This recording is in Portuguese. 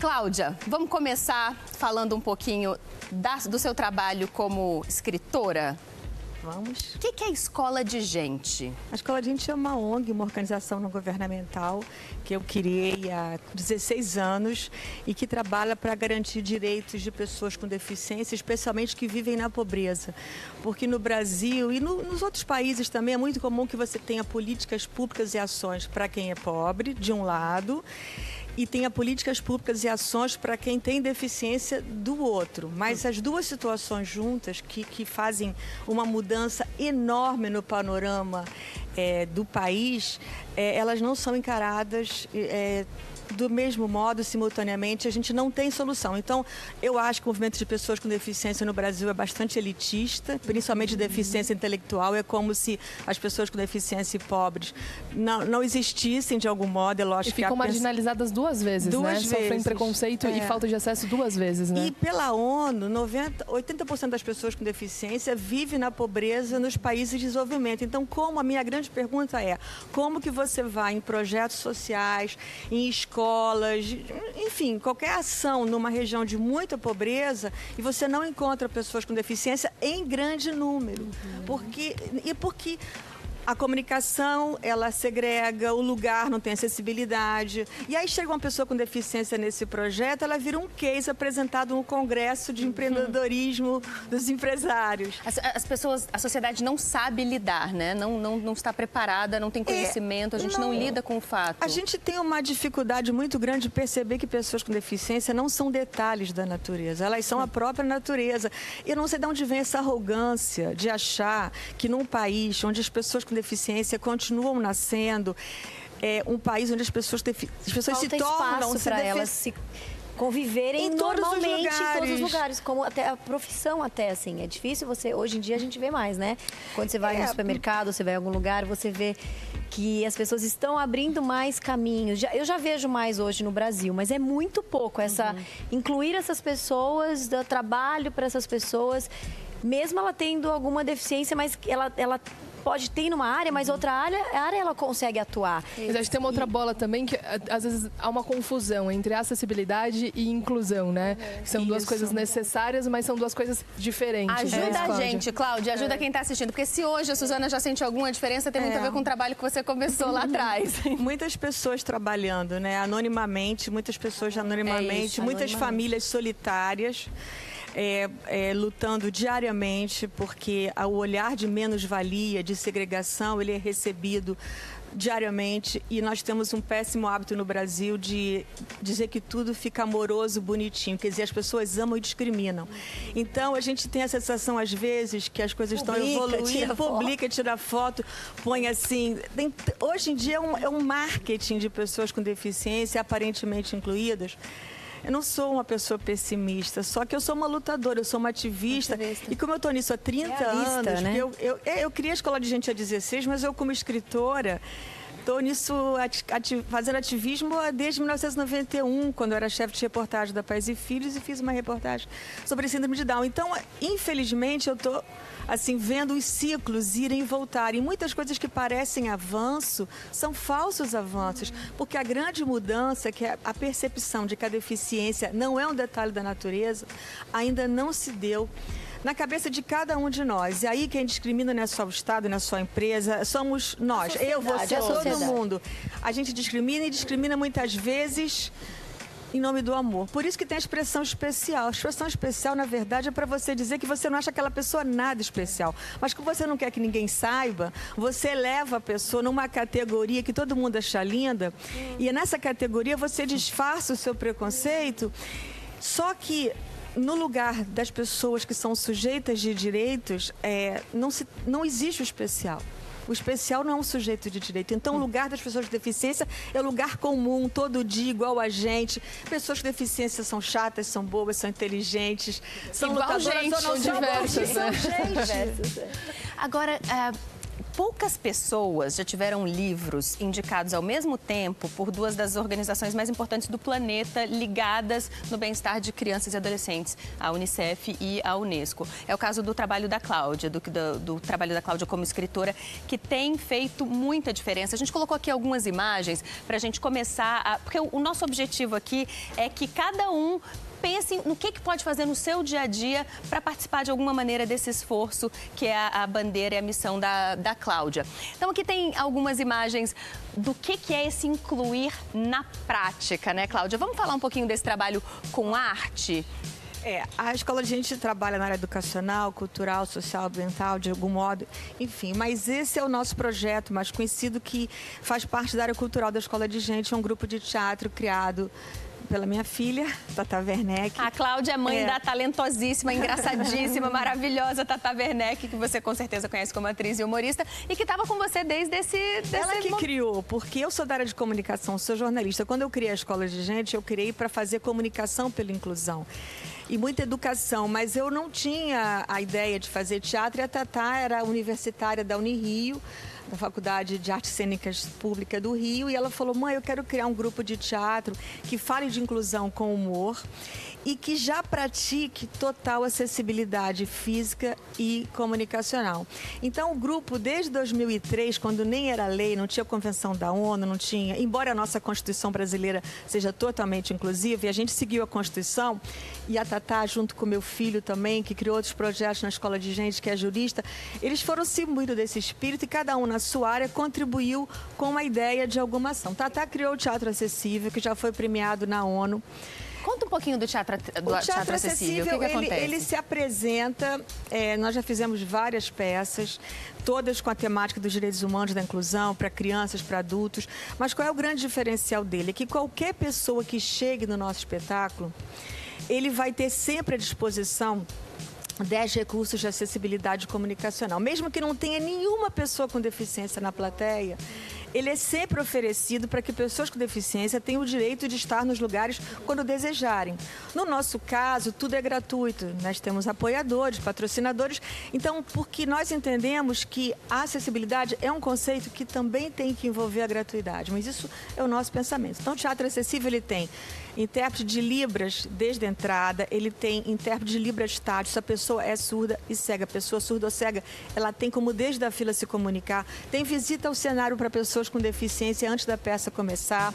Cláudia, vamos começar falando um pouquinho do seu trabalho como escritora? Vamos. O que é a Escola de Gente? A Escola de Gente é uma ONG, uma organização não governamental que eu criei há 16 anos e que trabalha para garantir direitos de pessoas com deficiência, especialmente que vivem na pobreza. Porque no Brasil e nos outros países também é muito comum que você tenha políticas públicas e ações para quem é pobre, de um lado, e tenha políticas públicas e ações para quem tem deficiência do outro. Mas as duas situações juntas que fazem uma mudança enorme no panorama do país, elas não são encaradas do mesmo modo, simultaneamente, a gente não tem solução. Então, eu acho que o movimento de pessoas com deficiência no Brasil é bastante elitista, principalmente de deficiência intelectual. É como se as pessoas com deficiência e pobres não existissem de algum modo, é lógico. E ficam marginalizadas duas vezes, né? Sofrem preconceito e falta de acesso duas vezes, né? E pela ONU, 80% das pessoas com deficiência vivem na pobreza nos países de desenvolvimento. Então, a minha grande pergunta é, como que você vai em projetos sociais, em escolas, enfim, qualquer ação numa região de muita pobreza e você não encontra pessoas com deficiência em grande número. Porque a comunicação, ela segrega, o lugar não tem acessibilidade. E aí chega uma pessoa com deficiência nesse projeto, ela vira um case apresentado no Congresso de Empreendedorismo dos Empresários. As pessoas, a sociedade não sabe lidar, né? Não está preparada, não tem conhecimento, a gente não lida com o fato. A gente tem uma dificuldade muito grande de perceber que pessoas com deficiência não são detalhes da natureza, elas são a própria natureza. Eu não sei de onde vem essa arrogância de achar que num país onde as pessoas com deficiência continuam nascendo, um país onde as pessoas se tornam para elas se conviverem normalmente em todos os lugares, como até a profissão assim, é difícil hoje em dia a gente vê mais, né? Quando você vai no supermercado, você vai em algum lugar, você vê que as pessoas estão abrindo mais caminhos. Eu já vejo mais hoje no Brasil, mas é muito pouco incluir essas pessoas, dar trabalho para essas pessoas, mesmo ela tendo alguma deficiência, mas ela pode ter numa área, mas outra área ela consegue atuar. Mas acho que tem uma outra bola também, que às vezes há uma confusão entre acessibilidade e inclusão, né? São duas coisas necessárias, mas são duas coisas diferentes. Ajuda a gente, Cláudia, ajuda quem está assistindo. Porque se hoje a Suzana já sentiu alguma diferença, tem muito a ver com o trabalho que você começou lá atrás. Muitas pessoas trabalhando, né? Anonimamente, muitas famílias solitárias. Lutando diariamente, porque o olhar de menos-valia, de segregação, ele é recebido diariamente e nós temos um péssimo hábito no Brasil de dizer que tudo fica amoroso, bonitinho, quer dizer, as pessoas amam e discriminam. Então, a gente tem a sensação, às vezes, que as coisas estão evoluindo, publica, tira foto, põe assim... Hoje em dia é um marketing de pessoas com deficiência, aparentemente incluídas. Eu não sou uma pessoa pessimista, só que eu sou uma lutadora, eu sou uma ativista. E como eu estou nisso há 30 anos, né? Eu criei a Escola de Gente há 16, mas eu como escritora estou nisso, fazendo ativismo desde 1991, quando eu era chefe de reportagem da Pais e Filhos e fiz uma reportagem sobre a síndrome de Down. Então, infelizmente, eu estou vendo os ciclos irem e voltarem. Muitas coisas que parecem avanço são falsos avanços, porque a grande mudança, que é a percepção de que a deficiência não é um detalhe da natureza, ainda não se deu na cabeça de cada um de nós. E aí quem discrimina não é só o Estado, não é só a empresa, somos nós. Eu, você, todo mundo. A gente discrimina e discrimina muitas vezes em nome do amor. Por isso que tem a expressão especial. A expressão especial, na verdade, é para você dizer que você não acha aquela pessoa nada especial. Mas como você não quer que ninguém saiba, você leva a pessoa numa categoria que todo mundo acha linda, e nessa categoria você disfarça o seu preconceito, só que no lugar das pessoas que são sujeitas de direitos, não existe o especial. O especial não é um sujeito de direito. Então, o lugar das pessoas com deficiência é o lugar comum, todo dia, igual a gente. Pessoas com deficiência são chatas, são boas, são inteligentes, são igual lutadoras, gente, são diversas. Agora, Poucas pessoas já tiveram livros indicados ao mesmo tempo por duas das organizações mais importantes do planeta ligadas no bem-estar de crianças e adolescentes, a Unicef e a Unesco. É o caso do trabalho da Cláudia, do trabalho da Cláudia como escritora, que tem feito muita diferença. A gente colocou aqui algumas imagens para a gente começar, porque o nosso objetivo aqui é que cada um pense no que pode fazer no seu dia a dia para participar de alguma maneira desse esforço que é a bandeira e a missão da Cláudia. Então aqui tem algumas imagens do que é esse incluir na prática, né, Cláudia? Vamos falar um pouquinho desse trabalho com arte? A Escola de Gente trabalha na área educacional, cultural, social, ambiental, de algum modo, enfim. Mas esse é o nosso projeto mais conhecido, que faz parte da área cultural da Escola de Gente. É um grupo de teatro criado pela minha filha, Tata Werneck. A Cláudia é mãe da talentosíssima, engraçadíssima, maravilhosa Tata Werneck, que você com certeza conhece como atriz e humorista, e que estava com você desde esse Ela que criou, porque eu sou da área de comunicação, sou jornalista. Quando eu criei a Escola de Gente, eu criei para fazer comunicação pela inclusão e muita educação, mas eu não tinha a ideia de fazer teatro, e a Tatá era universitária da Unirio, da Faculdade de Artes Cênicas Pública do Rio, e ela falou: mãe, eu quero criar um grupo de teatro que fale de inclusão com humor e que já pratique total acessibilidade física e comunicacional. Então, o grupo, desde 2003, quando nem era lei, não tinha convenção da ONU, não tinha, embora a nossa Constituição brasileira seja totalmente inclusiva, e a gente seguiu a Constituição, e a Tatá, junto com meu filho também, que criou outros projetos na Escola de Gente, que é jurista, eles foram se imbuindo desse espírito e cada um na sua área contribuiu com uma ideia de alguma ação. Tatá criou o Teatro Acessível, que já foi premiado na ONU. Conta um pouquinho do Teatro Acessível. O que acontece? Ele se apresenta, nós já fizemos várias peças, todas com a temática dos direitos humanos, da inclusão, para crianças, para adultos. Mas qual é o grande diferencial dele? É que qualquer pessoa que chegue no nosso espetáculo, ele vai ter sempre à disposição 10 recursos de acessibilidade comunicacional. Mesmo que não tenha nenhuma pessoa com deficiência na plateia, ele é sempre oferecido para que pessoas com deficiência tenham o direito de estar nos lugares quando desejarem. No nosso caso, tudo é gratuito. Nós temos apoiadores, patrocinadores. Então, porque nós entendemos que a acessibilidade é um conceito que também tem que envolver a gratuidade. Mas isso é o nosso pensamento. Então, o Teatro Acessível, ele tem intérprete de Libras desde a entrada, ele tem intérprete de Libras tátil, se a pessoa é surda e cega. A pessoa surda ou cega, ela tem como desde a fila se comunicar. Tem visita ao cenário para pessoas com deficiência antes da peça começar.